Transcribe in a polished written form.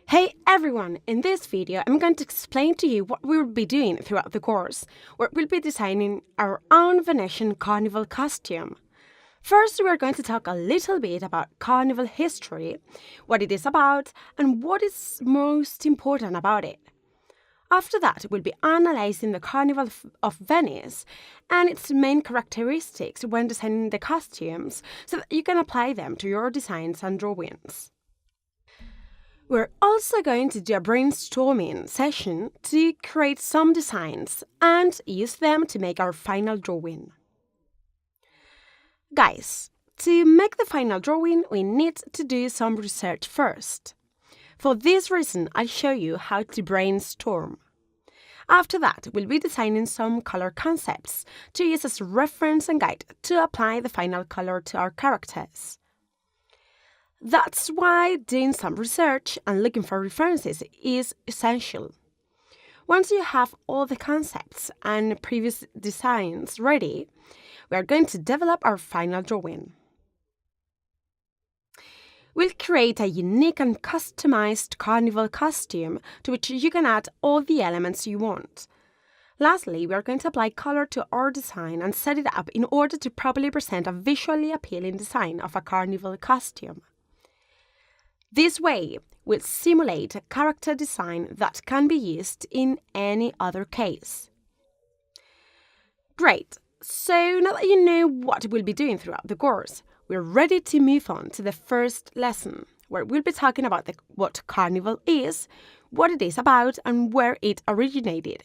Hey everyone! In this video, I'm going to explain to you what we will be doing throughout the course, where we'll be designing our own Venetian Carnival costume. First, we are going to talk a little bit about Carnival history, what it is about, and what is most important about it. After that, we'll be analyzing the Carnival of Venice and its main characteristics when designing the costumes so that you can apply them to your designs and drawings. We're also going to do a brainstorming session to create some designs and use them to make our final drawing. Guys, to make the final drawing, we need to do some research first. For this reason, I'll show you how to brainstorm. After that, we'll be designing some color concepts to use as reference and guide to apply the final color to our characters. That's why doing some research and looking for references is essential. Once you have all the concepts and previous designs ready, we are going to develop our final drawing. We'll create a unique and customized carnival costume to which you can add all the elements you want. Lastly, we are going to apply color to our design and set it up in order to properly present a visually appealing design of a carnival costume. This way will simulate a character design that can be used in any other case. Great! So now that you know what we'll be doing throughout the course, we're ready to move on to the first lesson, where we'll be talking about what Carnival is, what it is about, and where it originated.